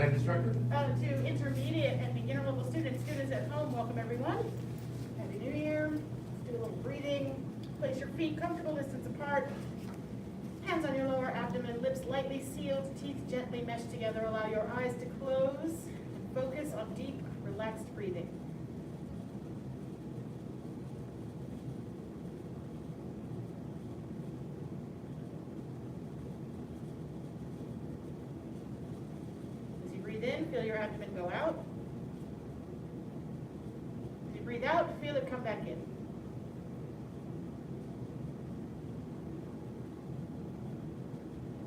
head instructor. To intermediate and beginner level students at home, welcome everyone. Happy New Year. Let's do a little breathing. Place your feet comfortable distance apart. Hands on your lower abdomen, lips lightly sealed, teeth gently meshed together. Allow your eyes to close and focus on deep, relaxed breathing. As you breathe in, feel your abdomen go out. As you breathe out, feel it come back in.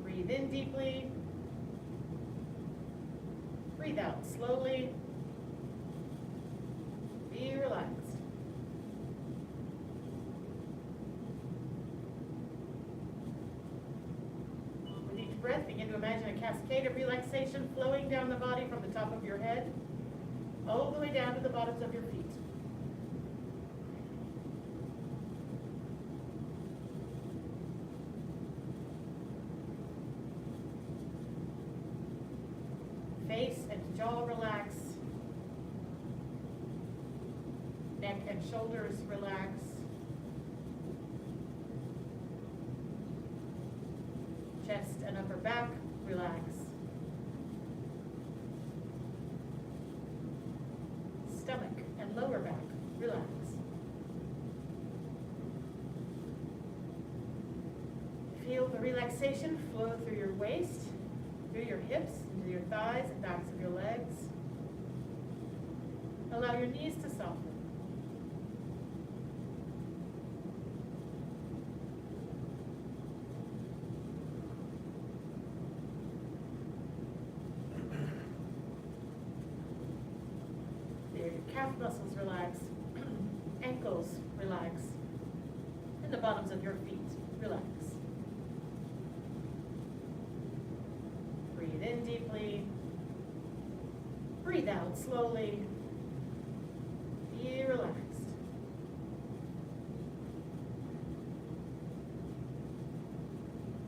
Breathe in deeply. Breathe out slowly. Be relaxed. With each breath, begin to imagine a cascade of relaxation flowing down the body from the top of your head all the way down to the bottoms of your feet. Face and jaw relax. Neck and shoulders relax. Chest and upper back relax. Stomach and lower back relax. Feel the relaxation flow through your waist, through your hips, into your thighs and backs of your legs. Allow your knees to soften. Your calf muscles relax, ankles relax, and the bottoms of your feet relax. Breathe in deeply. Breathe out slowly. Be relaxed.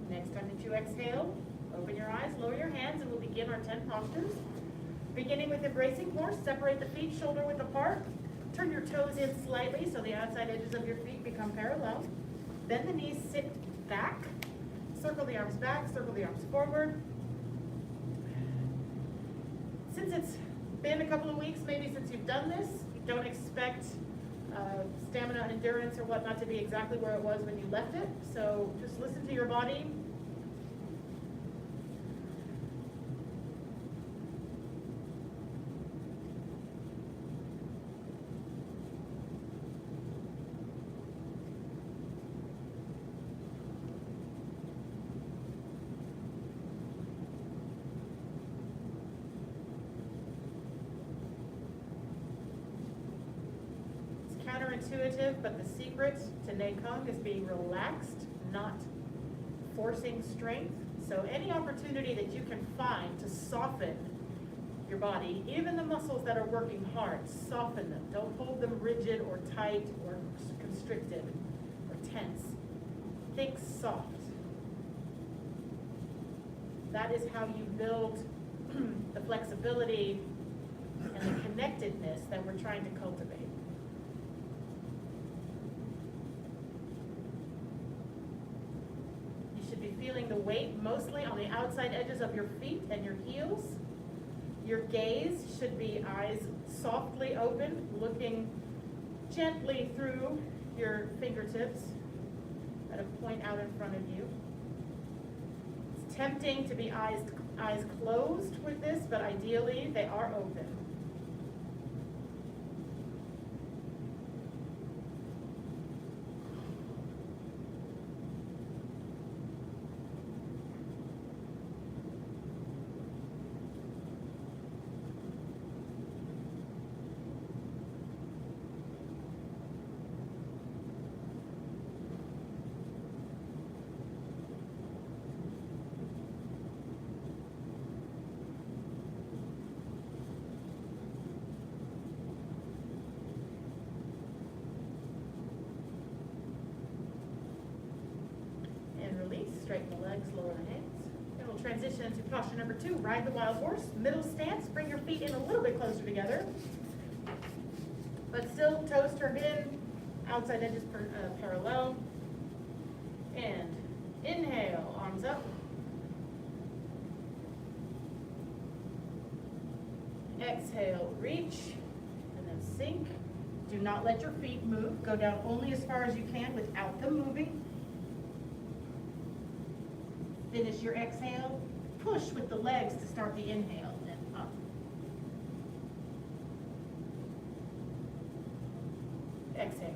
Next time that you exhale, open your eyes, lower your hands, and we'll begin our 10 postures. Beginning with embracing horse, separate the feet shoulder width apart. Turn your toes in slightly so the outside edges of your feet become parallel. Bend the knees, sit back. Circle the arms back, circle the arms forward. Since it's been a couple of weeks, maybe since you've done this, don't expect stamina and endurance or whatnot to be exactly where it was when you left it. So just listen to your body. Counterintuitive, but the secret to Neikong is being relaxed, not forcing strength. So any opportunity that you can find to soften your body, even the muscles that are working hard, soften them. Don't hold them rigid or tight or constricted or tense. Think soft. That is how you build the flexibility and the connectedness that we're trying to cultivate. Feeling the weight mostly on the outside edges of your feet and your heels. Your gaze should be eyes softly open, looking gently through your fingertips at a point out in front of you. It's tempting to be eyes closed with this, but ideally they are open. Straighten the legs, lower the hands, and we'll we'll transition to posture number 2, ride the wild horse, middle stance, bring your feet in a little bit closer together, but still toes turned in, outside edges parallel, and inhale, arms up, exhale, reach, and then sink. Do not let your feet move, go down only as far as you can without them moving. Finish your exhale, push with the legs to start the inhale, and up. Exhale.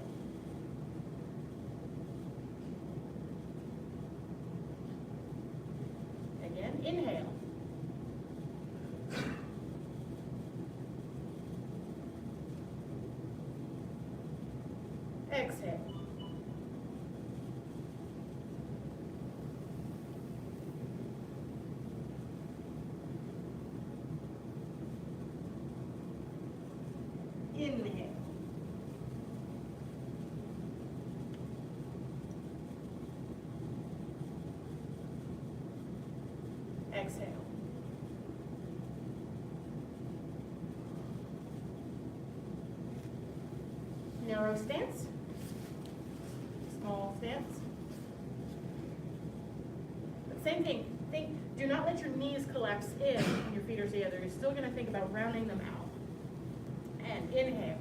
Again, inhale. Exhale. Inhale. Exhale. Narrow stance. Small stance. But same thing. Do not let your knees collapse in when your feet are together. You're still going to think about rounding them out. And inhale.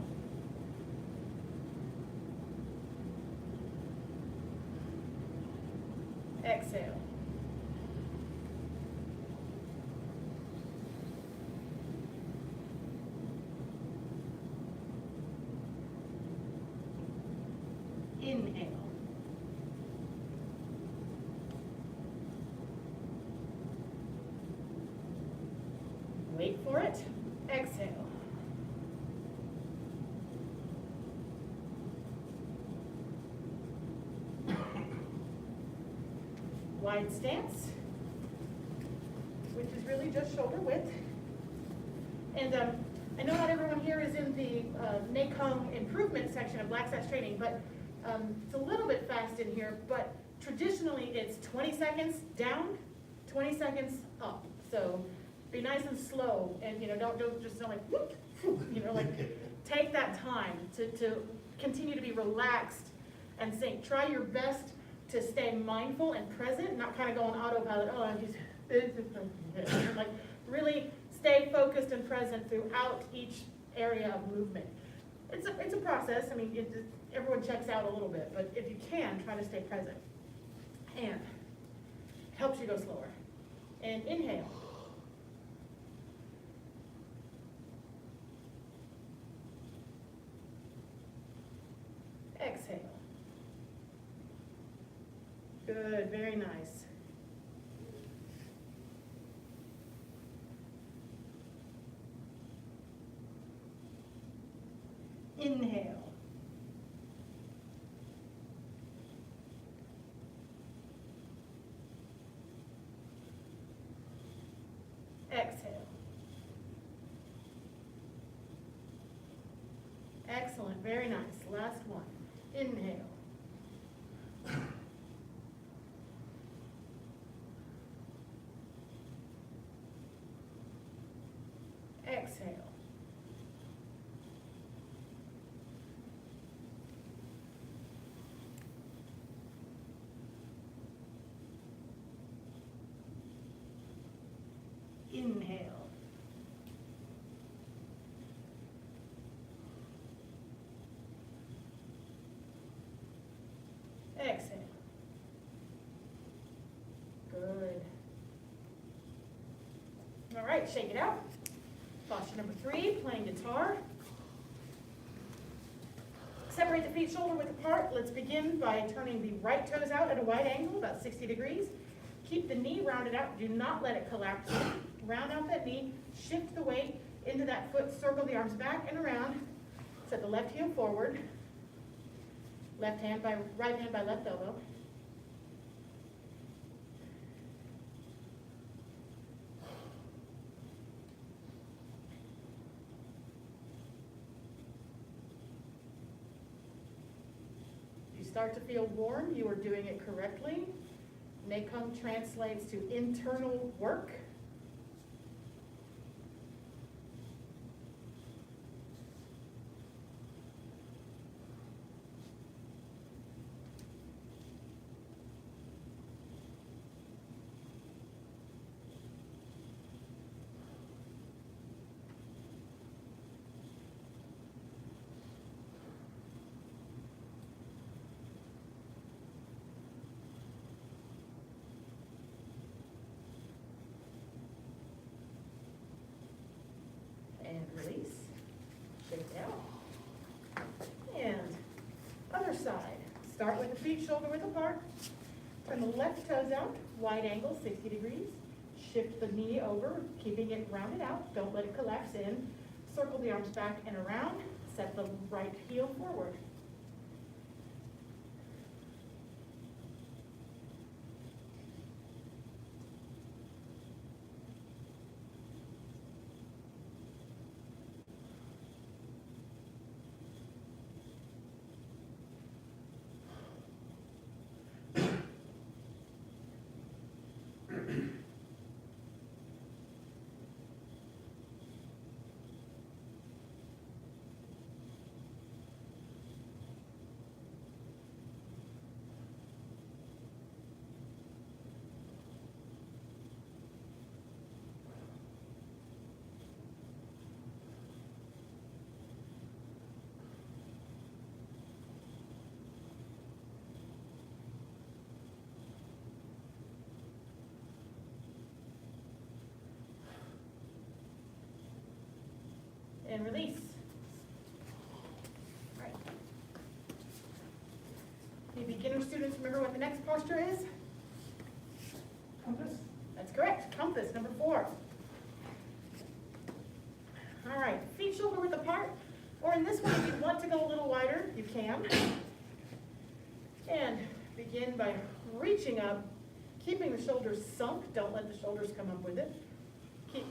Exhale. Inhale. Wait for it. Exhale. Wide stance, which is really just shoulder width. And I know not everyone here is in the NACOM improvement section of Black Sats training, but it's a little bit fast in here, but traditionally it's 20 seconds down, 20 seconds up. So be nice and slow, and don't just sound like whoop, whoop, like take that time to continue to be relaxed and sink. Try your best to stay mindful and present, not kind of go on autopilot. Oh, like really stay focused and present throughout each area of movement. It's a process. I mean, everyone checks out a little bit, but if you can, try to stay present. And it helps you go slower. And inhale. Exhale. Good, very nice. Inhale. Exhale. Excellent, very nice. Last one. Inhale. Exhale. Inhale. Exhale. Good. All right, shake it out. Posture number 3, playing guitar. Separate the feet shoulder width apart. Let's begin by turning the right toes out at a wide angle, about 60 degrees. Keep the knee rounded out. Do not let it collapse. Round out that knee. Shift the weight into that foot. Circle the arms back and around. Set the left heel forward. Right hand by left elbow. If you start to feel warm, you are doing it correctly. Mekong translates to internal work. And release, shake it out. And other side, start with the feet shoulder width apart. Turn the left toes out, wide angle, 60 degrees. Shift the knee over, keeping it rounded out. Don't let it collapse in. Circle the arms back and around. Set the right heel forward. And release. All right. You beginner students, remember what the next posture is? Compass. That's correct, compass, number 4. All right, feet shoulder width apart, or in this one, if you want to go a little wider, you can. And begin by reaching up, keeping the shoulders sunk. Don't let the shoulders come up with it.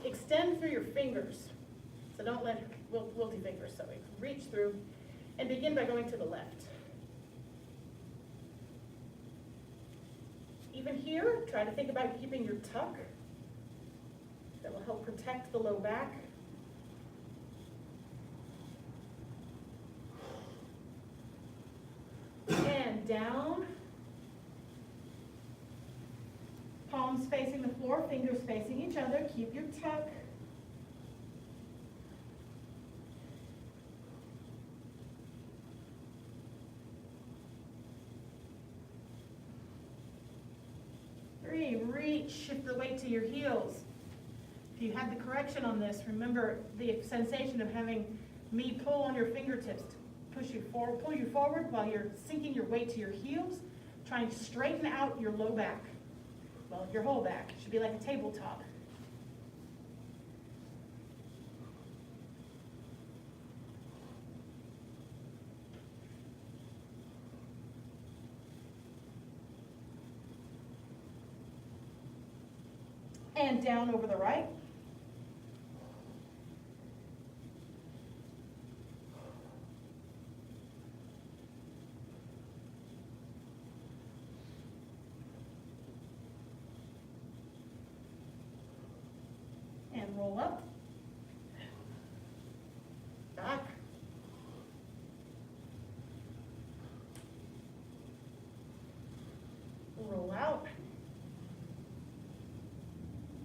Extend through your fingers. So don't let wilty fingers, so reach through, and begin by going to the left. Even here, try to think about keeping your tuck. That will help protect the low back. And down. Palms facing the floor, fingers facing each other. Keep your tuck. Reach, shift the weight to your heels. If you had the correction on this, remember the sensation of having me pull on your fingertips to pull you forward while you're sinking your weight to your heels. Try and straighten out your low back. Well, your whole back. It should be like a tabletop. And down over the right. And roll up. Back. Roll out.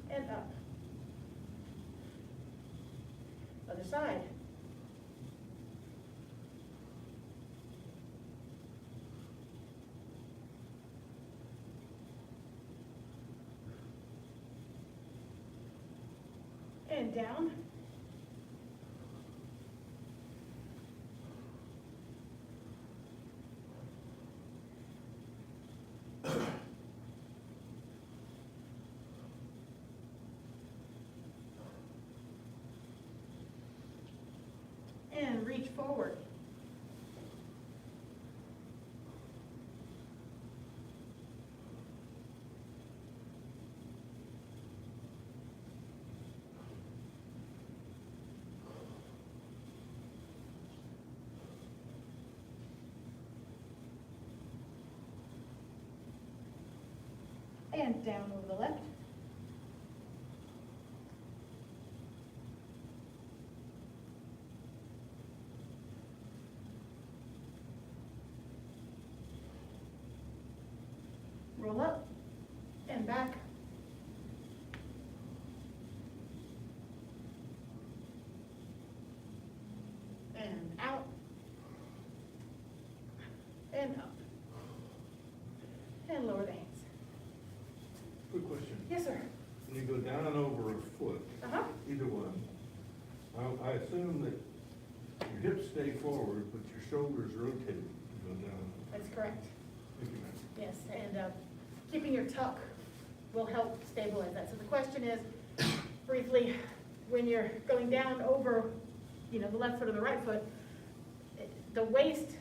And up. Other side. And down. And reach forward. and down over the left. Roll up and back. And out. And up. And lower the hands. Quick question. Yes, sir. When you go down and over a foot, Uh-huh. either one, I assume that your hips stay forward, but your shoulders rotate to go down. That's correct. Thank you, ma'am. Yes, and keeping your tuck will help stabilize that. So the question is, briefly, when you're going down over, the left foot or the right foot, the waist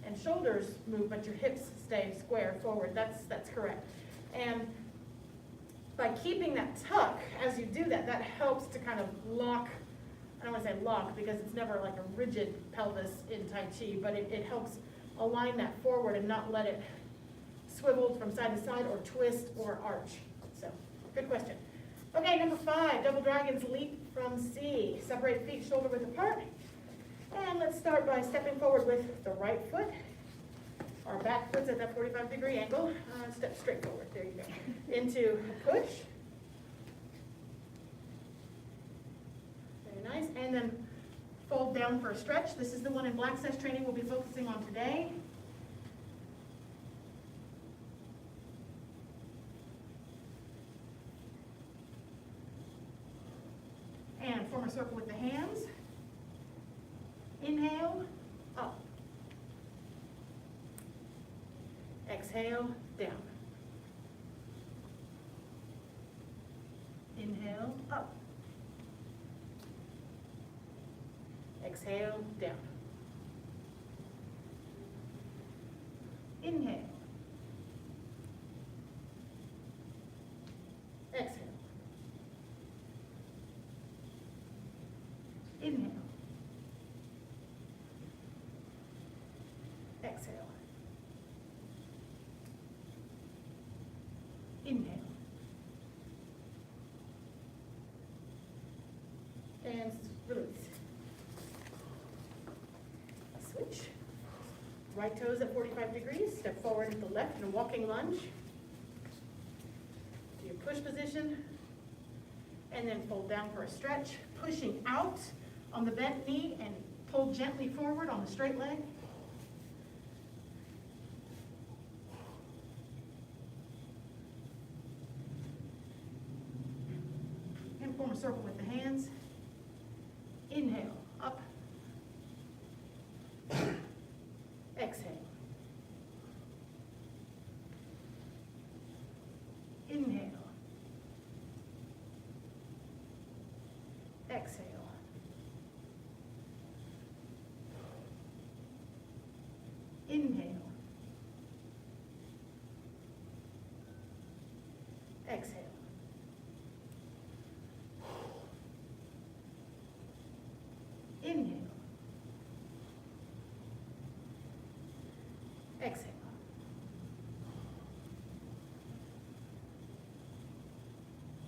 and shoulders move, but your hips stay square forward. That's correct. And by keeping that tuck, as you do that, that helps to kind of lock, I don't want to say lock because it's never like a rigid pelvis in Tai Chi, but it helps align that forward and not let it swivel from side to side or twist or arch. So, good question. Okay, number 5, double dragons leap from C. Separate feet shoulder width apart. And let's start by stepping forward with the right foot. Our back foot's at that 45-degree angle. Step straight forward, there you go. Into a push. Very nice. And then fold down for a stretch. This is the one in Black Sash training we'll be focusing on today. And form a circle with the hands. Inhale, up. Exhale, down. Inhale, up. Exhale, down. Inhale. Exhale. Inhale. Exhale. Inhale. And release. Switch. Right toes at 45 degrees. Step forward to the left in a walking lunge. To your push position. And then fold down for a stretch. Pushing out on the bent knee and pull gently forward on the straight leg. And form a circle with the hands. Inhale, up. Exhale. Inhale. Exhale. Inhale. Exhale. Inhale. Exhale.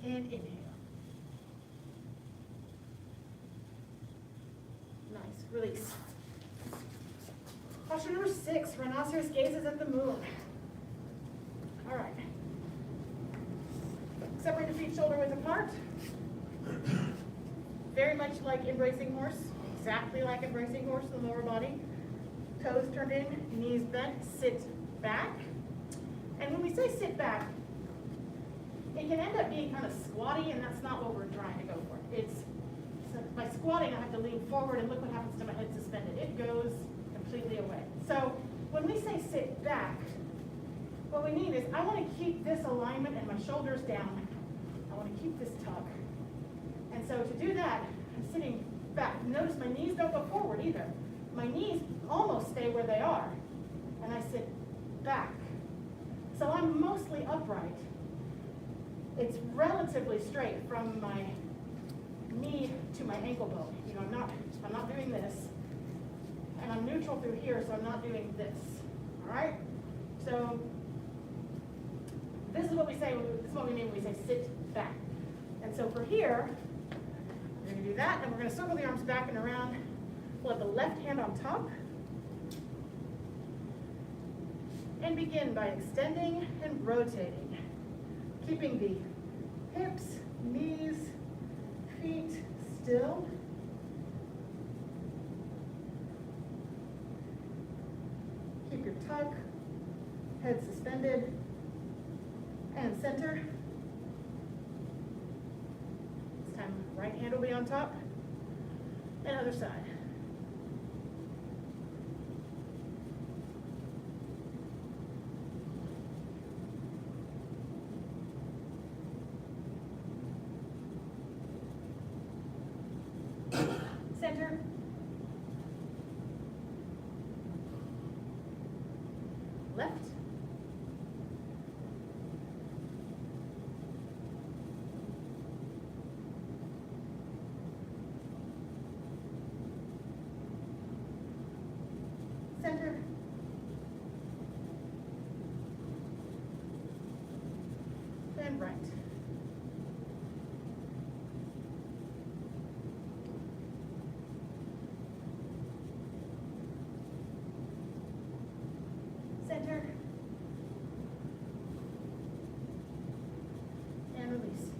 And inhale. Nice. Release. Posture number 6, rhinoceros gazes at the moon. All right. Separate the feet shoulder width apart. Very much like embracing horse. Exactly like embracing horse, the lower body. Toes turned in, knees bent, sit back. And when we say sit back, it can end up being kind of squatty, and that's not what we're trying to go for. So by squatting, I have to lean forward, and look what happens to my head suspended. It goes completely away. So when we say sit back, what we mean is I want to keep this alignment and my shoulders down. I want to keep this tuck. And so to do that, I'm sitting back. Notice my knees don't go forward either. My knees almost stay where they are. And I sit back. So I'm mostly upright. It's relatively straight from my knee to my ankle bone. I'm not doing this. And I'm neutral through here, so I'm not doing this. All right? So This is what we say, this is what we mean when we say sit back. And so for here, we're gonna do that, and we're gonna circle the arms back and around. We'll have the left hand on top. And begin by extending and rotating, keeping the hips, knees, feet still. Keep your tuck, head suspended, and center. This time, right hand will be on top, and other side. Center. Left. Center. And right. Center. And release.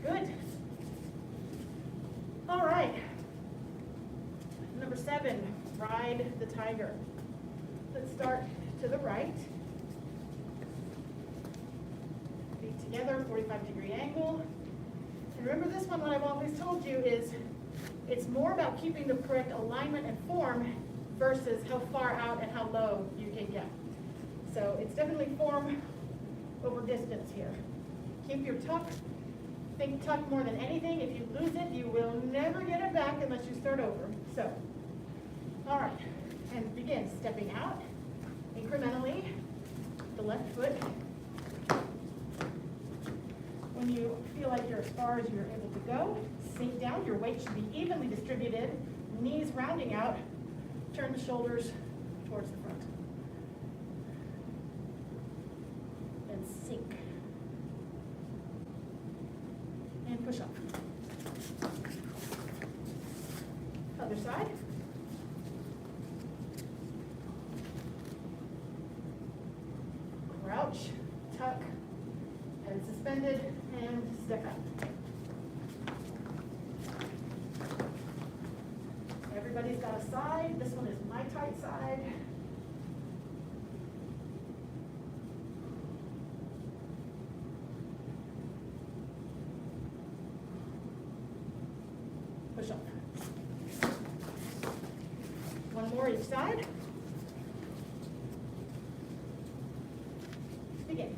Good. All right. Number 7, ride the tiger. Let's start to the right. Feet together, 45-degree angle. And remember this one, what I've always told you is it's more about keeping the correct alignment and form versus how far out and how low you can get. So it's definitely form over distance here. Keep your tuck. Think tuck more than anything. If you lose it, you will never get it back unless you start over. So, all right, and begin stepping out incrementally, the left foot. When you feel like you're as far as you're able to go, sink down. Your weight should be evenly distributed, knees rounding out. Turn the shoulders towards the front. And sink. And push up. Other side. Crouch, tuck, head suspended, and step out. Everybody's got a side. This one is my tight side. Push up. One more each side. Begin.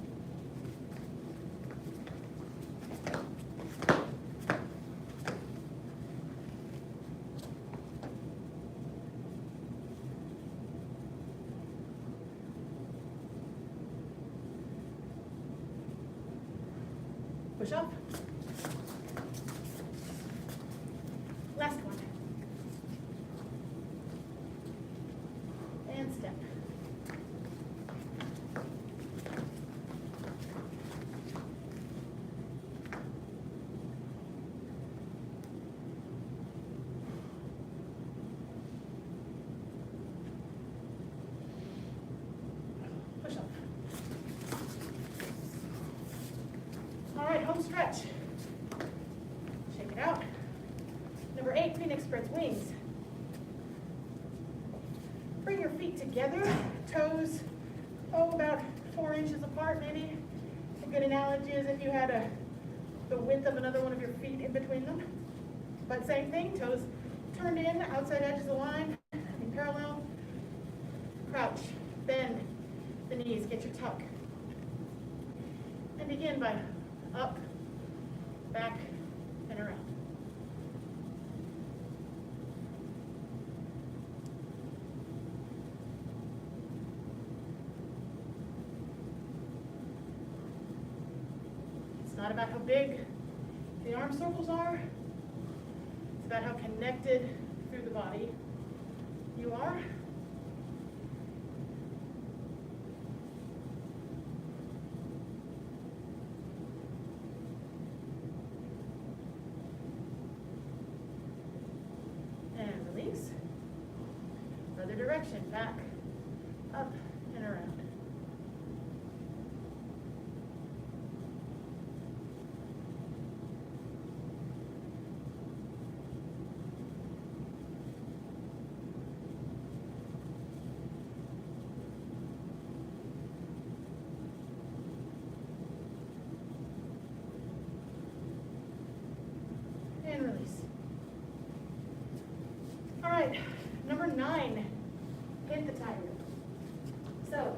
Push up. Last one. And step. Push up. All right, home stretch. Shake it out. Number 8, Phoenix spreads wings. Bring your feet together, toes, about 4 inches apart maybe. A good analogy is if you had the width of another one of your feet in between them. But same thing, toes turned in, outside edges aligned, in parallel. Crouch, bend the knees, get your tuck. And begin by up, back, and around. It's not about how big the arm circles are. It's about how connected through the body you are. other direction, back, up, and around. And release. All right, number 9, hit the tiger. So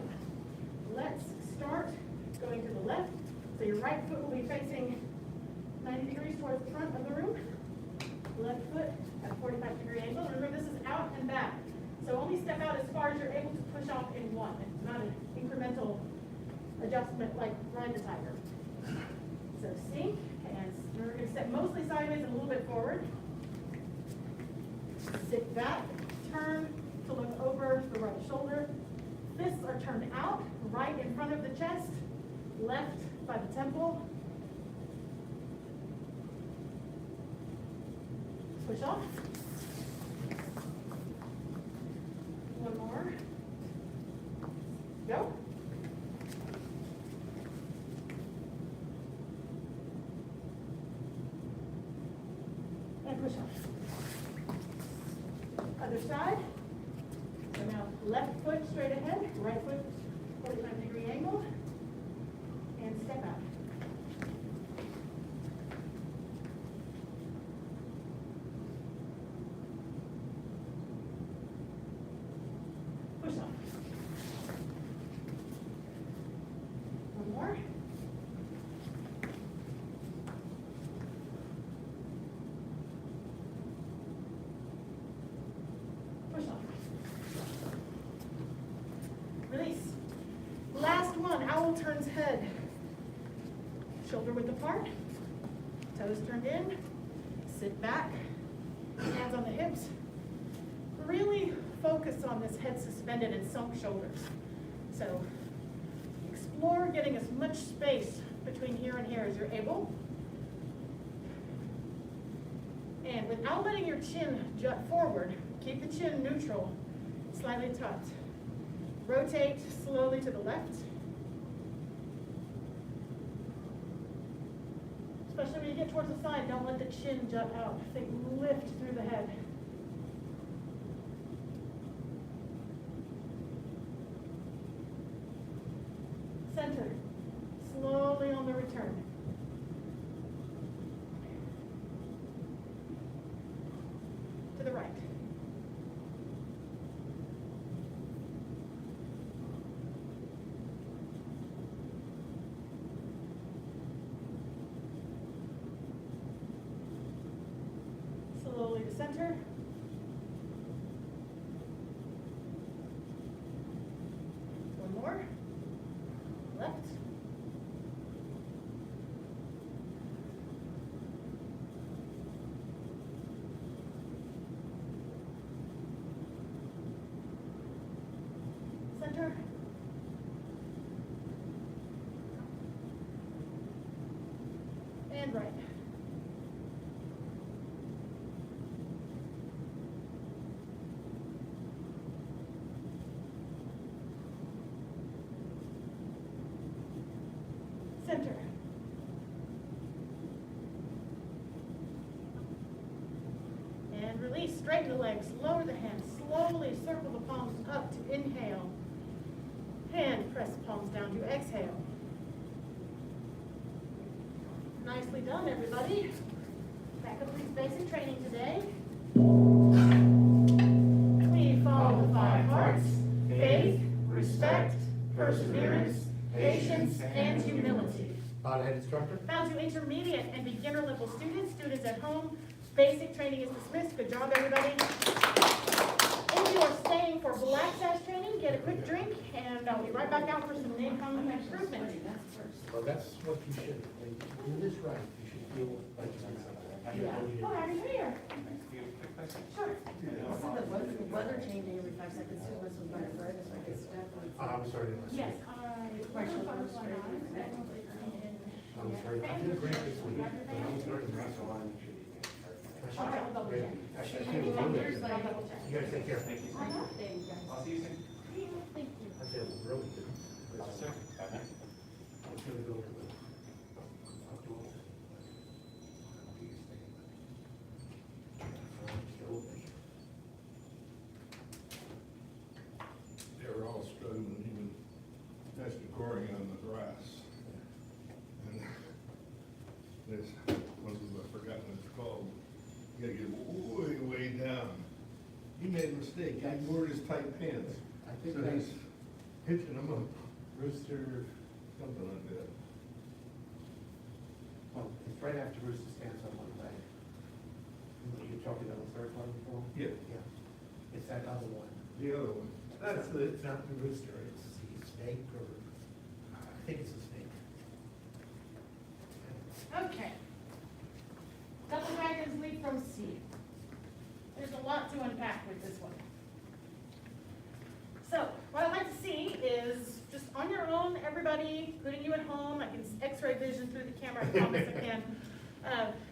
let's start going to the left. So your right foot will be facing 90 degrees towards the front of the room. Left foot at a 45-degree angle. Remember, this is out and back. So only step out as far as you're able to push off in one. It's not an incremental adjustment like ride the tiger. So sink, and we're going to step mostly sideways and a little bit forward. Sit back, turn to look over the right shoulder. Fists are turned out, right in front of the chest, left by the temple. Push off. One more. Go. And push off. Other side. So now left foot straight ahead, right foot 45-degree angle, and step out. Push off. One more. Push off. Release. Last one, owl turns head. Shoulder width apart, toes turned in, sit back, hands on the hips. Really focus on this head suspended and sunk shoulders. So explore getting as much space between here and here as you're able. And without letting your chin jut forward, keep the chin neutral, slightly tucked. Rotate slowly to the left. Especially when you get towards the side, don't let the chin jut out. Think lift through the head. Center. Slowly on the return. To the right. Slowly to center. One more. Left. Center. And right. Center. And release. Straighten the legs. Lower the hands. Slowly circle the palms up to inhale. And press palms down to exhale. Nicely done, everybody. That completes basic training today. We follow the 5 hearts: faith, respect, perseverance, patience, and humility. Head instructor. Bow to intermediate and beginner level students, students at home. Basic training is dismissed. Good job, everybody. If you are staying for Black Sash training, get a quick drink, and I'll be right back out for some income improvement. Well, that's what you should, when you do this right, you should feel like you're on something. Oh, happy New Year. Sure. So the weather changing every 5 seconds, too, was by the bird, it's like it's definitely. I'm sorry. Yes. I'm sorry. I did a great this week, but I'm starting to wrestle on. That's All right, right. I'll double Great. check. Actually, I can't believe it. I'll double check. You guys take care. Thank you. Thank you. I'll see you soon. Thank you. I said, really good. I'll see you. Bye-bye. I was gonna go to the. They were all struggling, even Mr. Gohring on the grass. And this, one of them, I've forgotten what it's called, you gotta get way, way down. He made a mistake, he wore his tight pants, I think so that's he's hitching them up, Rooster, something like that. well, it's right after Rooster stands on one leg. You're talking about the third one before? Yeah. Yeah, it's that other one. The other one. It's not the rooster, it's the snake, or, I think it's a snake. Okay. Double dragons leap from sea. There's a lot to unpack with this one. So, what I'd like to see is, just on your own, everybody, including you at home, I can x-ray vision through the camera, I promise I can.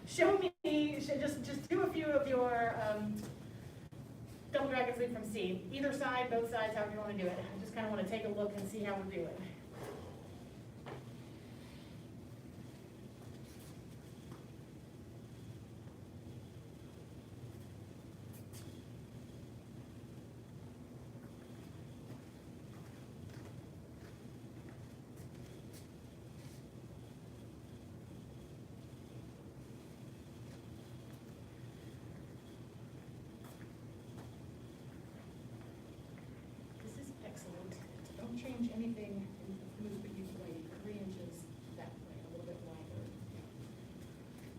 Show me, just do a few of your double dragons leap from sea. Either side, both sides, however you want to do it. I just kind of want to take a look and see how we're doing. This is excellent. Don't change anything in the movement you've made. 3 inches that way, a little bit wider.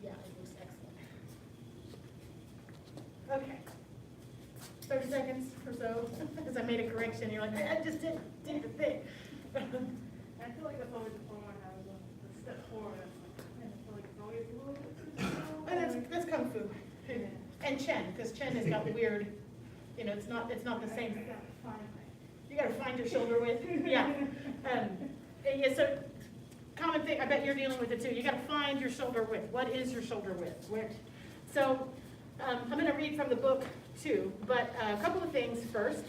Yeah, it looks excellent. Okay. 30 seconds or so, because I made a correction. You're like, I just did the thing. I feel like that's always the problem I have, the step forward, I feel like it's always a little bit too slow. And that's Kung Fu. And Chen, because Chen has got weird, it's not the same. I gotta find You gotta find your shoulder width, yeah. Yeah, so, common thing, I bet you're dealing with it too, you gotta find your shoulder width. What is your shoulder width? So, I'm gonna read from the book too, but a couple of things first.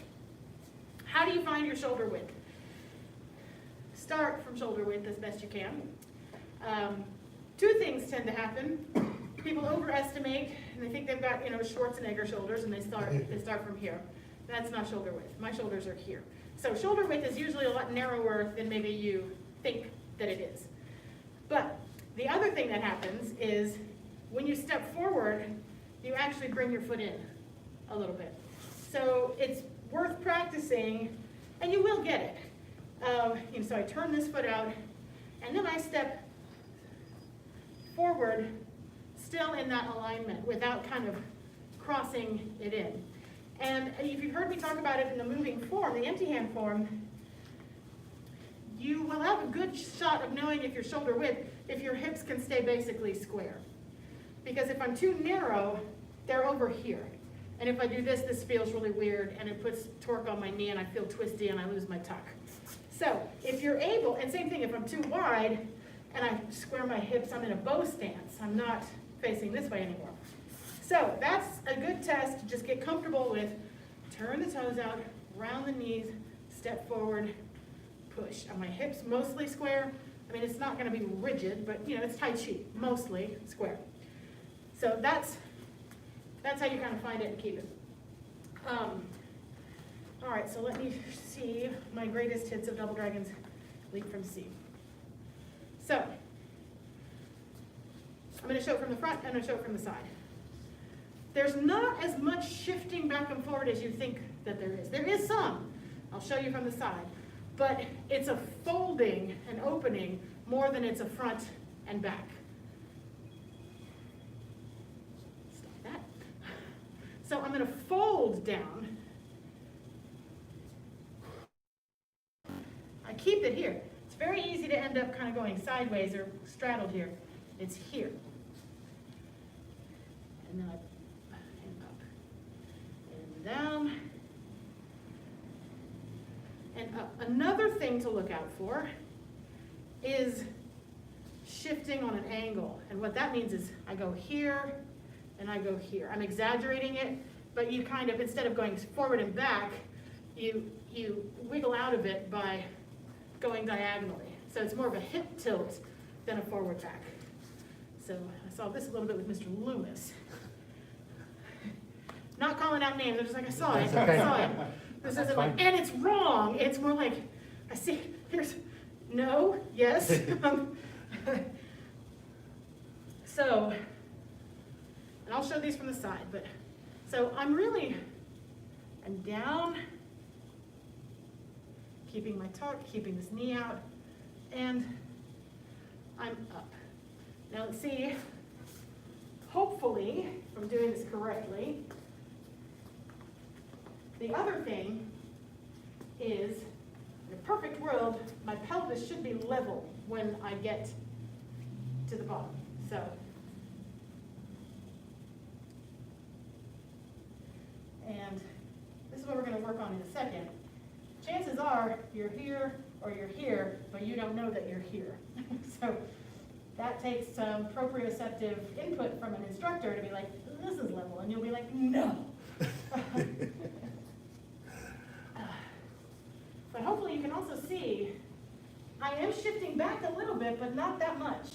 How do you find your shoulder width? Start from shoulder width as best you can. 2 things tend to happen. People overestimate, and they think they've got, Schwarzenegger shoulders, and they start from here. That's not shoulder width. My shoulders are here. So shoulder width is usually a lot narrower than maybe you think that it is. But the other thing that happens is when you step forward, you actually bring your foot in a little bit. So it's worth practicing, and you will get it. So I turn this foot out, and then I step forward, still in that alignment, without kind of crossing it in. And if you've heard me talk about it in the moving form, the empty hand form, you will have a good shot of knowing if your shoulder width, if your hips can stay basically square. Because if I'm too narrow, they're over here. And if I do this, this feels really weird, and it puts torque on my knee, and I feel twisty, and I lose my tuck. So if you're able, and same thing, if I'm too wide, and I square my hips, I'm in a bow stance. I'm not facing this way anymore. So that's a good test to just get comfortable with. Turn the toes out, round the knees, step forward, push. Are my hips mostly square? I mean, it's not going to be rigid, but it's Tai Chi, mostly square. So that's how you kind of find it and keep it. All right, so let me see my greatest hits of double dragons leap from sea. So I'm going to show it from the front, and I'm going to show it from the side. There's not as much shifting back and forward as you think that there is. There is some. I'll show you from the side. But it's a folding and opening more than it's a front and back. Stop that. So I'm going to fold down. I keep it here. It's very easy to end up kind of going sideways or straddled here. It's here. And then and up and down and up. Another thing to look out for is shifting on an angle. And what that means is I go here and I go here. I'm exaggerating it, but you kind of, instead of going forward and back, you wiggle out of it by going diagonally. So it's more of a hip tilt than a forward back. So I saw this a little bit with Mr. Loomis. Not calling out names, I'm just like, I saw it, That's okay. I saw it. This That's isn't like, fine. and it's wrong, it's more like, I see, here's, no, yes. So, and I'll show these from the side, but, so I'm down, keeping my tuck, keeping this knee out, and I'm up. Now let's see, hopefully, if I'm doing this correctly, the other thing is, in a perfect world, my pelvis should be level when I get to the bottom. So, and this is what we're going to work on in a second. Chances are you're here or you're here, but you don't know that you're here. So that takes some proprioceptive input from an instructor to be like, this is level, and you'll be like, no. But hopefully you can also see, I am shifting back a little bit, but not that much.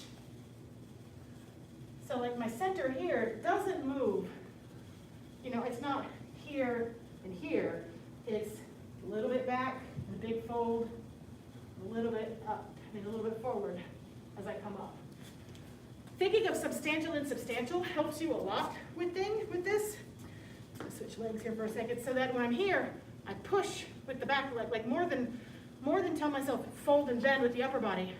So like my center here doesn't move. You know, it's not here and here. It's a little bit back, and a big fold, a little bit up, and a little bit forward as I come up. Thinking of substantial and substantial helps you a lot with this. I'll switch legs here for a second, so that when I'm here, I push with the back leg, like more than tell myself fold and bend with the upper body.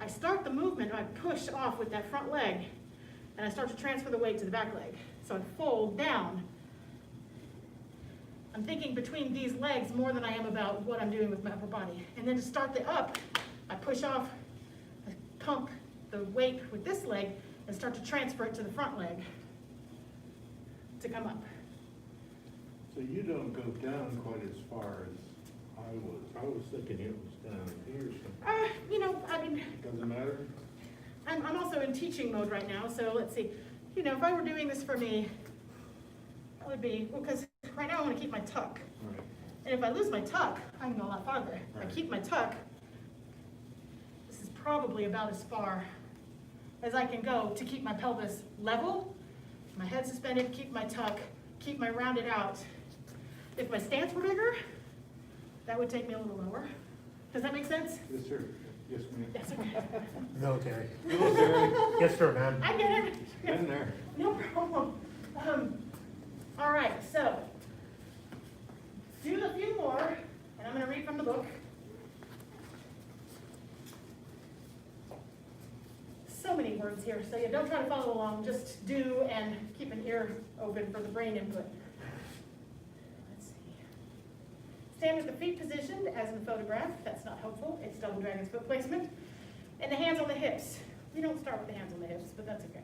I start the movement, and I push off with that front leg, and I start to transfer the weight to the back leg. So I fold down. I'm thinking between these legs more than I am about what I'm doing with my upper body. And then to start the up, I push off, I pump the weight with this leg, and start to transfer it to the front leg to come up. So you don't go down quite as far as I was. I was thinking it was down here somewhere. You know, I mean, Doesn't matter? I'm also in teaching mode right now, so let's see. You know, if I were doing this for me, that would be, well, because right now I want to keep my tuck. Right. And if I lose my tuck, I can go a lot farther. If I Right. keep my tuck, this is probably about as far as I can go to keep my pelvis level, my head suspended, keep my tuck, keep my rounded out. If my stance were bigger, that would take me a little lower. Does that make sense? Yes, sir. Yes, ma'am. Yes, okay. Military. Military. Yes, sir, man. I get it. Been there. No problem. All right, so do a few more, and I'm going to read from the book. So many words here, so you don't try to follow along, just do and keep an ear open for the brain input. Let's see. Stand with the feet positioned as in the photograph. That's not helpful. It's double dragon's foot placement. And the hands on the hips. We don't start with the hands on the hips, but that's okay.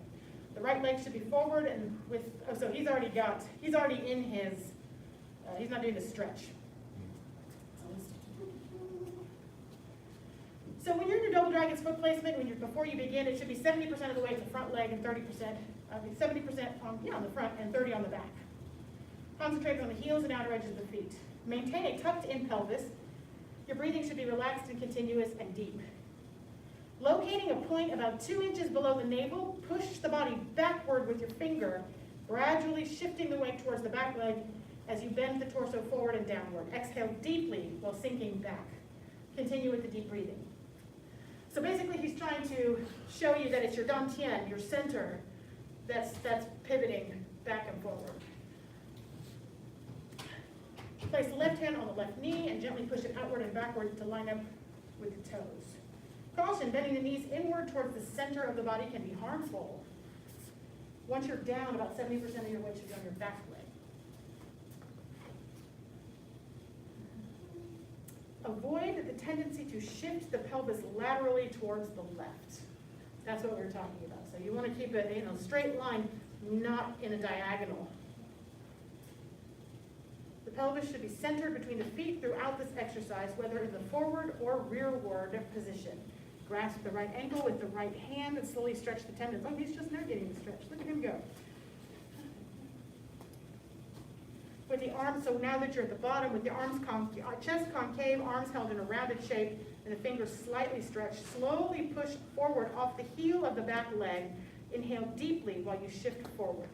The right leg should be forward and with, oh, so he's already in his, he's not doing the stretch. So when you're in your double dragon's foot placement, before you begin, it should be 70% of the weight in the front leg and 30%, 70% on the front and 30 on the back. Concentrate on the heels and outer edges of the feet. Maintain a tucked in pelvis. Your breathing should be relaxed and continuous and deep. Locating a point about 2 inches below the navel, push the body backward with your finger, gradually shifting the weight towards the back leg as you bend the torso forward and downward. Exhale deeply while sinking back. Continue with the deep breathing. So basically he's trying to show you that it's your dantian, your center, that's pivoting back and forward. Place the left hand on the left knee and gently push it outward and backward to line up with the toes. Caution, bending the knees inward towards the center of the body can be harmful. Once you're down, about 70% of your weight should be on your back leg. Avoid the tendency to shift the pelvis laterally towards the left. That's what we were talking about. So you want to keep it in a straight line, not in a diagonal. The pelvis should be centered between the feet throughout this exercise, whether in the forward or rearward position. Grasp the right ankle with the right hand and slowly stretch the tendons. Oh, he's just now getting the stretch. Look at him go. with the arms, so now that you're at the bottom, with the arms chest concave, arms held in a rounded shape, and the fingers slightly stretched, slowly push forward off the heel of the back leg. Inhale deeply while you shift forward,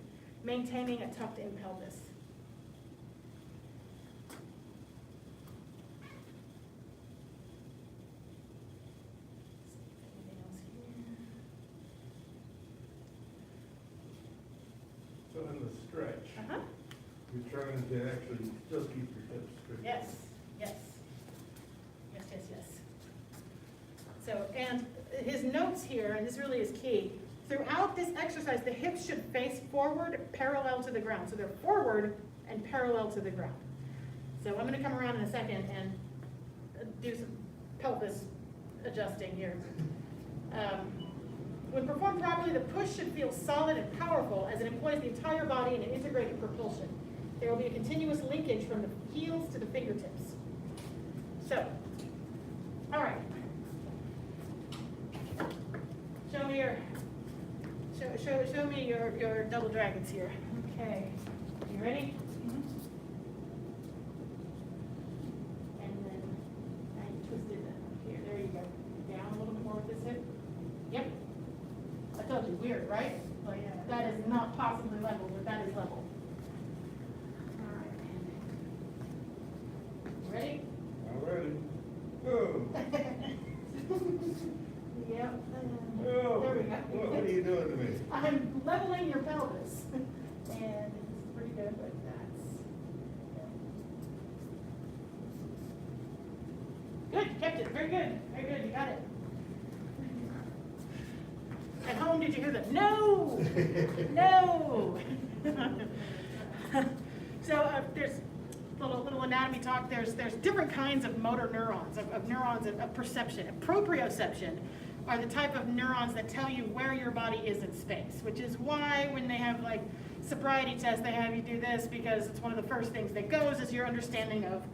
maintaining a tucked in pelvis. Anything else here? So in the stretch, Uh-huh. you're trying to actually still keep your hips straight. Yes, yes. Yes, yes, yes. So, and his notes here, and this really is key, throughout this exercise, the hips should face forward, parallel to the ground. So they're forward and parallel to the ground. So I'm gonna come around in a second and do some pelvis adjusting here. When performed properly, the push should feel solid and powerful as it employs the entire body in an integrated propulsion. There will be a continuous linkage from the heels to the fingertips. So, all right. Show me your double dragons here. Okay, you ready? And then I twisted it here. There you go. Down a little bit more with this hip. Yep. I told you, weird, right? Like that is not possibly level, but that is level. All right. Ready? All ready. Yep. Oh, There we go. what are you doing to me? I'm leveling your pelvis. And it's pretty good, but that's. Good, you kept it. Very good. Very good. You got it. At home, did you hear that? No! No! So there's little anatomy talk. There's different kinds of motor neurons, of neurons of perception. Proprioception are the type of neurons that tell you where your body is in space, which is why when they have like sobriety tests, they have you do this, because it's one of the first things that goes is your understanding of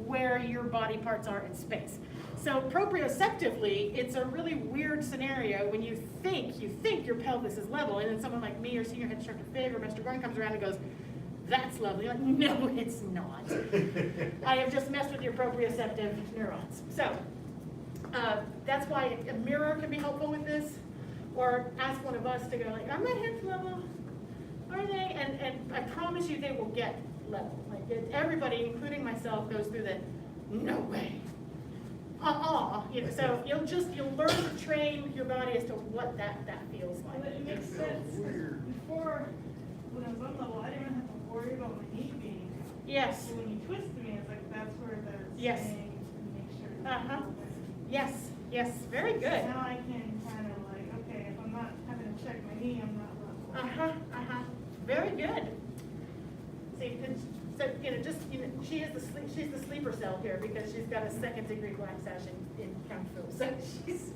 where your body parts are in space. So proprioceptively, it's a really weird scenario when you think your pelvis is level, and then someone like me or senior head instructor Fig or Mr. Gohring comes around and goes, that's lovely. You're like, no, it's not. I have just messed with your proprioceptive neurons. So that's why a mirror can be helpful with this, or ask one of us to go like, are my hips level? Are they? And I promise you they will get level. Like everybody, including myself, goes through that, no way. You know, so you'll learn to train your body as to what that feels like. It makes sense. Before, when I was unlevel, I didn't have to worry about my knee being. Yes. So when you twist me, it's like that's where they're Yes. staying to make sure. Yes. Yes. Very good. Now I can kind of like, okay, if I'm not having to check my knee, I'm not level. Very good. See, so she's the sleeper cell here because she's got a 2nd-degree black sash in Kung Fu. So she's.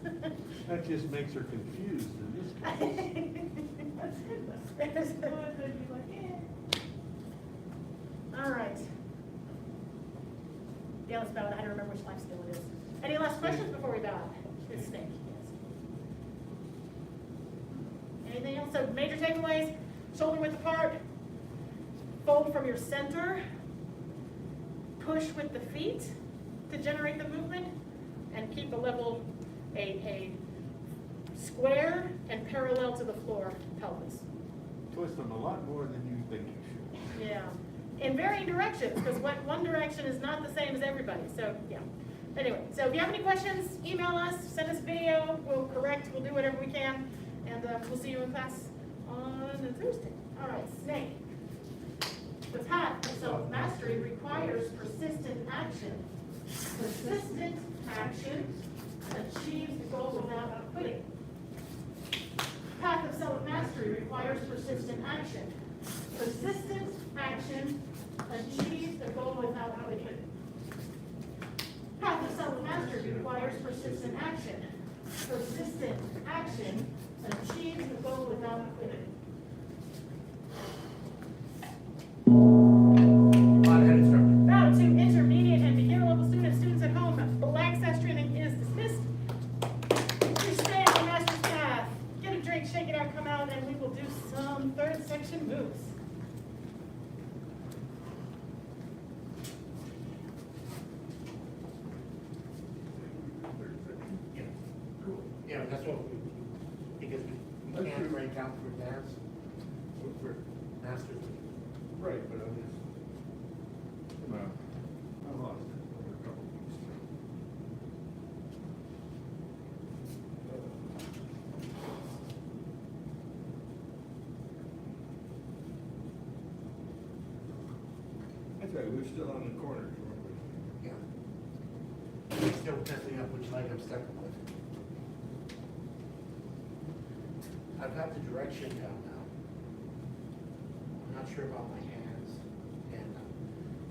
That just makes her confused in this case. That's good though. So I'd be like, yeah. All right. Yeah, let's bow out. I don't remember which life skill it is. Any last questions before we bow out? It's snake. Yes. Anything else? So major takeaways: shoulder width apart, fold from your center, push with the feet to generate the movement, and keep the level a square and parallel to the floor pelvis. Twist them a lot more than you think you should. Yeah, in varying directions, because one direction is not the same as everybody, so, yeah. Anyway, so if you have any questions, email us, send us a video, we'll correct, we'll do whatever we can, and we'll see you in class on Thursday. All right, snake. The path to self-mastery requires persistent action. Persistent action achieves the goal without quitting. Path of self-mastery requires persistent action. Persistent action achieves the goal without quitting. Path of self-mastery requires persistent action. Persistent action achieves the goal without quitting. Bow to intermediate and beginner level students at home. Black sash training is dismissed. Please stay on the master's path. Get a drink, shake it out, come out, and we will do some 3rd section moves. Right, that's what we, because we That's can't true. break out for dance, we're masters. Right, but I'm just, I lost it over a couple weeks. That's right, we're still on the corners, weren't we? Yeah. I'm still testing up which leg I'm stepping with. I've got the direction down now. I'm not sure about my hands, and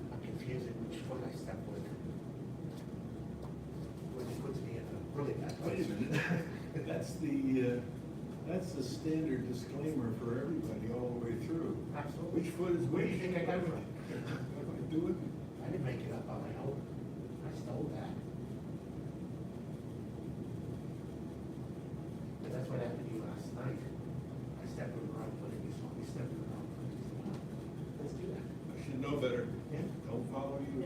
I'm confusing which foot I step with. Which puts me in a really bad Wait place. a minute, that's the standard disclaimer for everybody all the way through. Absolutely. Which foot is Where do which? you think I got it from? If I do it, I didn't make it up on my own. I stole that. But that's what happened to you last night. I stepped with the wrong foot and you saw me step with the wrong foot. You said, "Wow, let's do that." I should know better. Yeah. Don't follow you.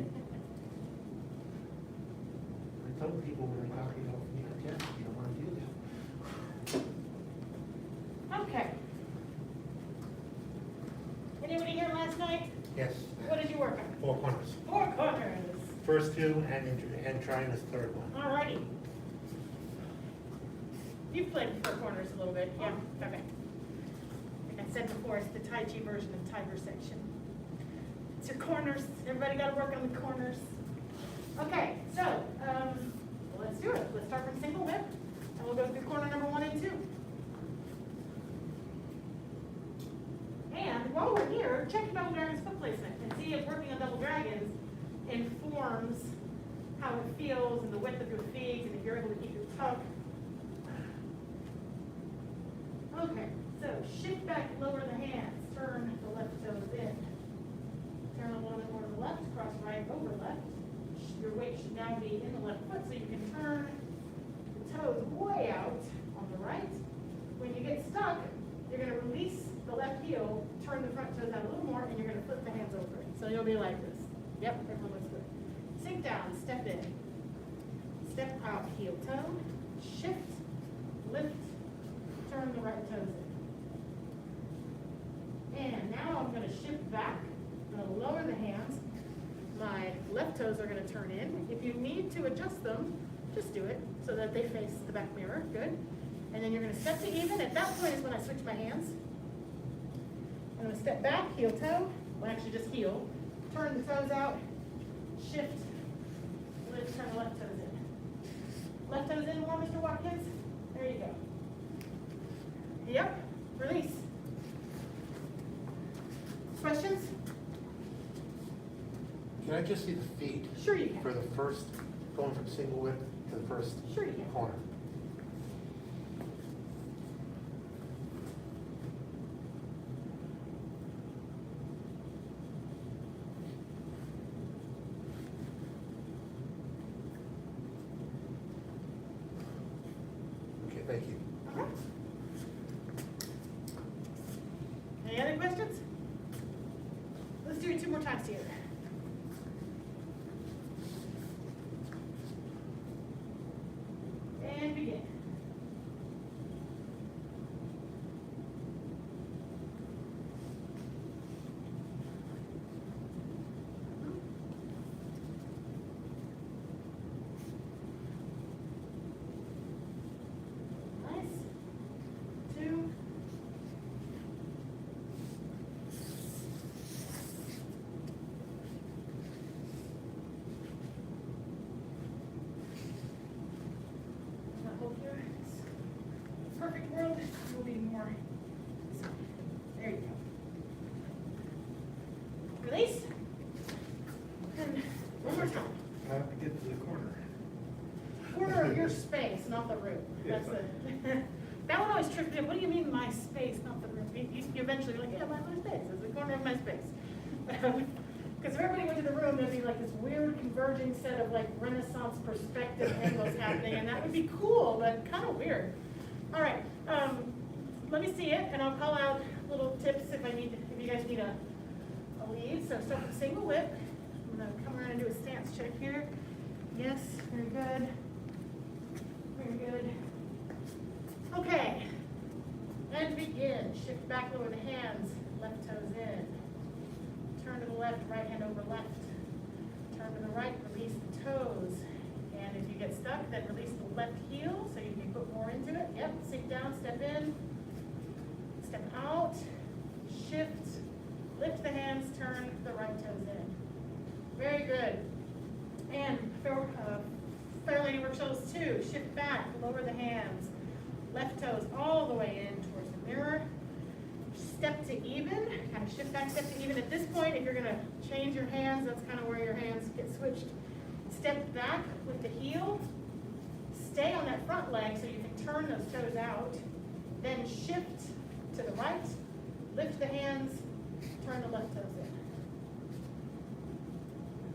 I told people when they talk, you know, from the test, you don't want to do that. Okay. Anybody here last night? Yes. What did you work on? 4 corners. 4 corners. First 2 and trying this third one. Alrighty. You've played with 4 corners a little bit, yeah, okay. Like I said before, it's the Tai Chi version of tiger section. It's your corners, everybody gotta work on the corners. Okay, so, let's do it. Let's start from single whip, and we'll go through corner number 1 and 2. And while we're here, check double dragon's foot placement and see if working on double dragons informs how it feels and the width of your feet and if you're able to keep your tuck. Okay, so shift back, lower the hands, turn the left toes in. Turn a little bit more to the left, cross right over left. Your weight should now be in the left foot so you can turn the toes way out on the right. When you get stuck, you're gonna release the left heel, turn the front toes out a little more, and you're gonna flip the hands over it. So you'll be like this. Yep, everyone looks good. Sink down, step in. Step out, heel toe, shift, lift, turn the right toes in. And now I'm gonna shift back, I'm gonna lower the hands. My left toes are gonna turn in. If you need to adjust them, just do it so that they face the back mirror, good. And then you're gonna step to even. At that point is when I switch my hands. I'm gonna step back, heel toe, well actually just heel. Turn the toes out, shift, lift, turn the left toes in. Left toes in more, Mr. Watkins? There you go. Yep, release. Questions? Can I just see the feet Sure you can. for the first, going from single whip to the first Sure you can. corner? Okay, thank you. Okay. Any other questions? Let's do it 2 more times together. And begin. Nice. 2. I hope your perfect world will be more. There you go. Release. And one more time. I have to get to the corner. Corner of your space, not the room. That's the, that one always tripped me up. What do you mean my space, not the room? You eventually be like, yeah, my space, it's the corner of my space. Because if everybody went to the room, there'd be like this weird converging set of like Renaissance perspective angles happening, and that would be cool, but kind of weird. All right, let me see it, and I'll call out little tips if you guys need a lead. So start with single whip. I'm gonna come around and do a stance check here. Yes, very good. Very good. Shift back, lower the hands, left toes in. Turn to the left, right hand over left. Turn to the right, release the toes. And if you get stuck, then release the left heel so you can put more into it. Yep, sink down, step in, step out, shift, lift the hands, turn the right toes in. Very good. And Fair Lady Work Shoulders 2, shift back, lower the hands, left toes all the way in towards the mirror. Step to even, kind of shift back, step to even. At this point, if you're gonna change your hands, that's kind of where your hands get switched. Step back with the heel, stay on that front leg so you can turn those toes out, then shift to the right, lift the hands, turn the left toes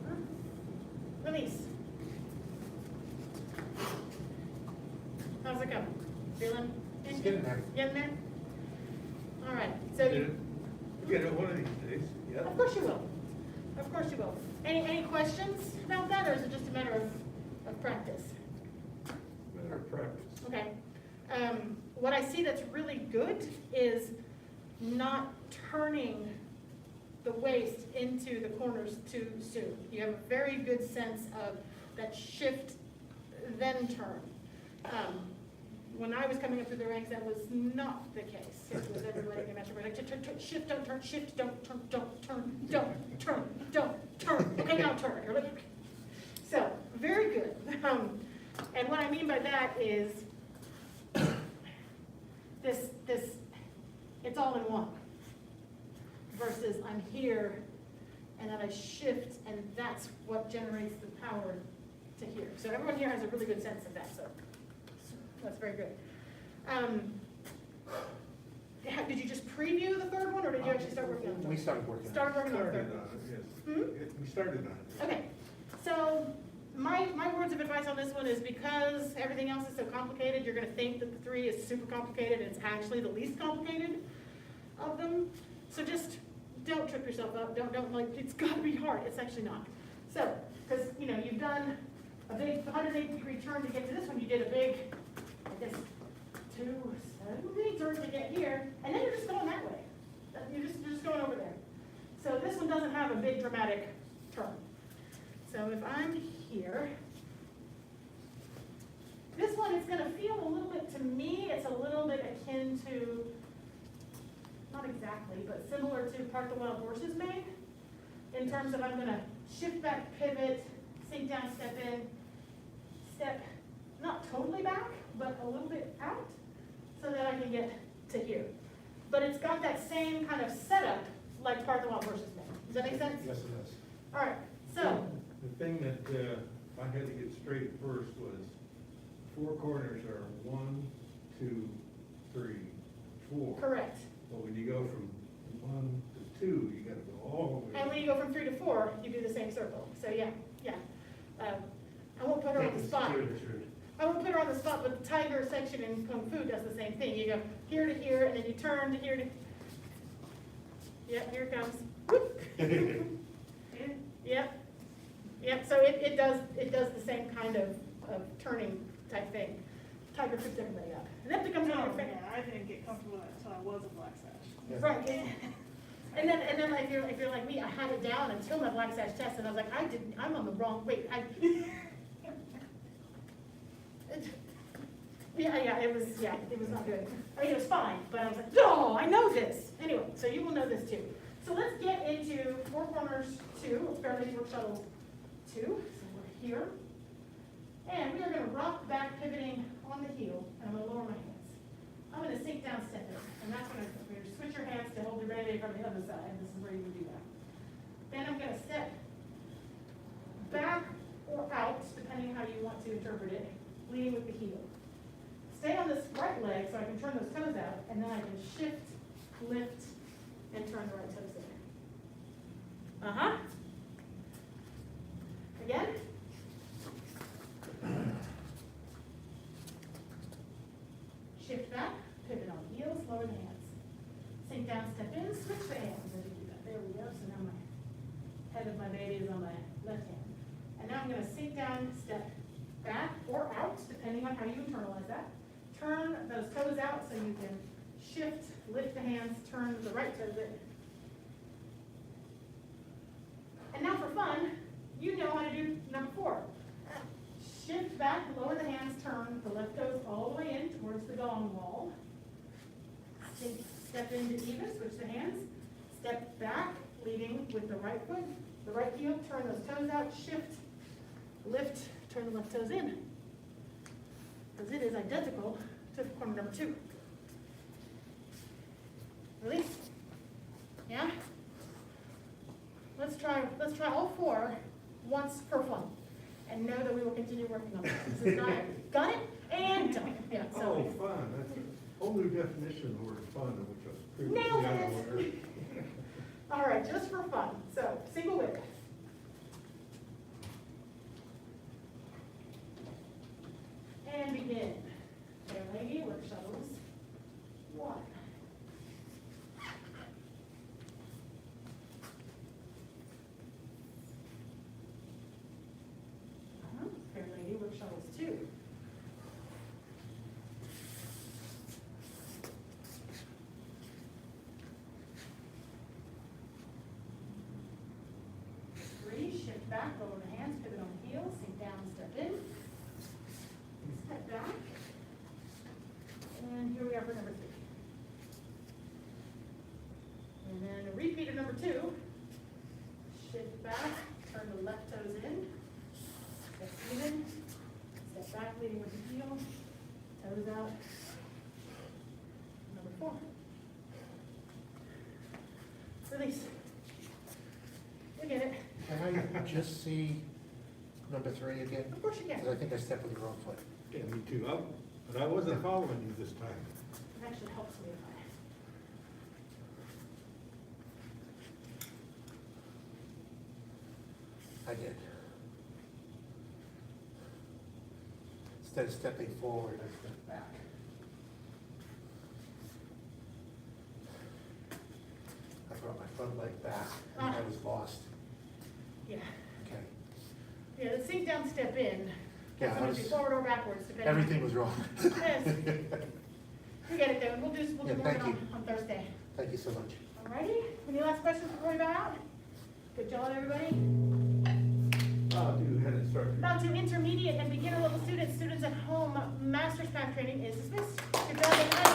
in. Release. How's it going? Feeling? It's getting there. Getting there? All right, so you, Get it one of these days, yeah. of course you will. Of course you will. Any questions about that, or is it just a matter of practice? Matter of practice. Okay. What I see that's really good is not turning the waist into the corners too soon. You have a very good sense of that shift, then turn. When I was coming up through the ranks, that was not the case. It was everybody came after me like, shift, don't turn, shift, don't turn, don't turn, don't turn, don't turn. Okay, now turn. You're like, so, very good. And what I mean by that is this, it's all in one. Versus I'm here and then I shift and that's what generates the power to here. So everyone here has a really good sense of that, so that's very good. Did you just preview the third one or did you actually start working on it? We started working on it. Started working on the Started third on one. it, yes. Hmm? We started on it. Okay, so my words of advice on this one is because everything else is so complicated, you're gonna think that the 3 is super complicated, and it's actually the least complicated of them. So just don't trip yourself up, don't like, it's gotta be hard, it's actually not. So, because, you've done a big 180-degree turn to get to this one, you did a big, I guess, 270 turn to get here, and then you're just going that way. You're just going over there. So this one doesn't have a big dramatic turn. So if I'm here, this one is gonna feel a little bit, to me, it's a little bit akin to, not exactly, but similar to Part the Wild Horses made, in terms of I'm gonna shift back, pivot, sink down, step in, step, not totally back, but a little bit out, so that I can get to here. But it's got that same kind of setup like Part the Wild Horses made. Does that make sense? Yes, it does. All right, so, The thing that I had to get straight first was 4 corners are 1, 2, 3, 4. correct. But when you go from 1 to 2, you gotta go all the way. And when you go from 3 to 4, you do the same circle. So yeah. I won't put her on the spot. I won't put her on the spot, but the tiger section in Kung Fu does the same thing. You go here to here, and then you turn to here to. Yep, here it comes. Whoop. Yep. So it does the same kind of turning type thing. Tiger trips everybody up, and that becomes one of your Yeah, favorites. I didn't get comfortable with it until I was a black sash. Right. And then if you're like me, I had it down until my black sash test, and I was like, I'm on the wrong, wait, it was not good. I mean, it was fine, but I was like, no, I know this. Anyway, so you will know this too. So let's get into 4 corners 2, Fair Lady Work Shuttle 2. So we're here. And we are gonna rock back, pivoting on the heel, and I'm gonna lower my hands. I'm gonna sink down, step in, and that's when you're gonna switch your hands to hold the ready from the other side. This is where you would do that. Then I'm gonna step back or out, depending on how you want to interpret it, leading with the heel. Stay on this right leg so I can turn those toes out, and then I can shift, lift, and turn the right toes in. Again. Shift back, pivot on heels, lower the hands. Sink down, step in, switch the hands as you do that. There we go. So now my head of my baby is on my left hand. And now I'm going to sink down, step back or out, depending on how you internalize that. Turn those toes out so you can shift, lift the hands, turn the right toes in. And now for fun, you know how to do number 4. Shift back, lower the hands, turn the left toes all the way in towards the gong wall. Step into even, switch the hands. Step back, leading with the right foot, the right heel, turn those toes out, shift, lift, turn the left toes in. Because it is identical to corner number 2. Release. Yeah? Let's try all 4 once for fun. And know that we will continue working on this. This is not, got it? And done. Yeah, Oh, so. fun, that's a whole new definition of the word fun, which was Nailed previously it. unaware. All right, just for fun. So, single width. And begin. Fair lady, work shuttles. 1. Fair lady, work shuttles 2. Shift back, lower the hands, pivot on the heels, sink down, step in. Step back. And here we are for number 3. And then a repeat of number 2. Shift back, turn the left toes in. Step even. Step back, leading with the heel. Toes out. Number 4. Release. We get it. Can I just see number 3 again? Of course you can. Because I think I stepped with the wrong foot. Yeah, me too, but I wasn't following you this time. It actually helps me if I did. Instead of stepping forward, I stepped back. I brought my front leg back, and I was lost. yeah. Okay. Yeah, the sink down, step in. Yeah, Can I sometimes be was- forward or backwards, depending. Everything was wrong. Yes. We get it though, we'll do Yeah, more thank you. on Thursday. Thank you so much. Alrighty, any last questions before we bow out? Good job, everybody. I'll do head and start. Now to intermediate and beginner level students at home, master's math training is dismissed. Good job, everybody.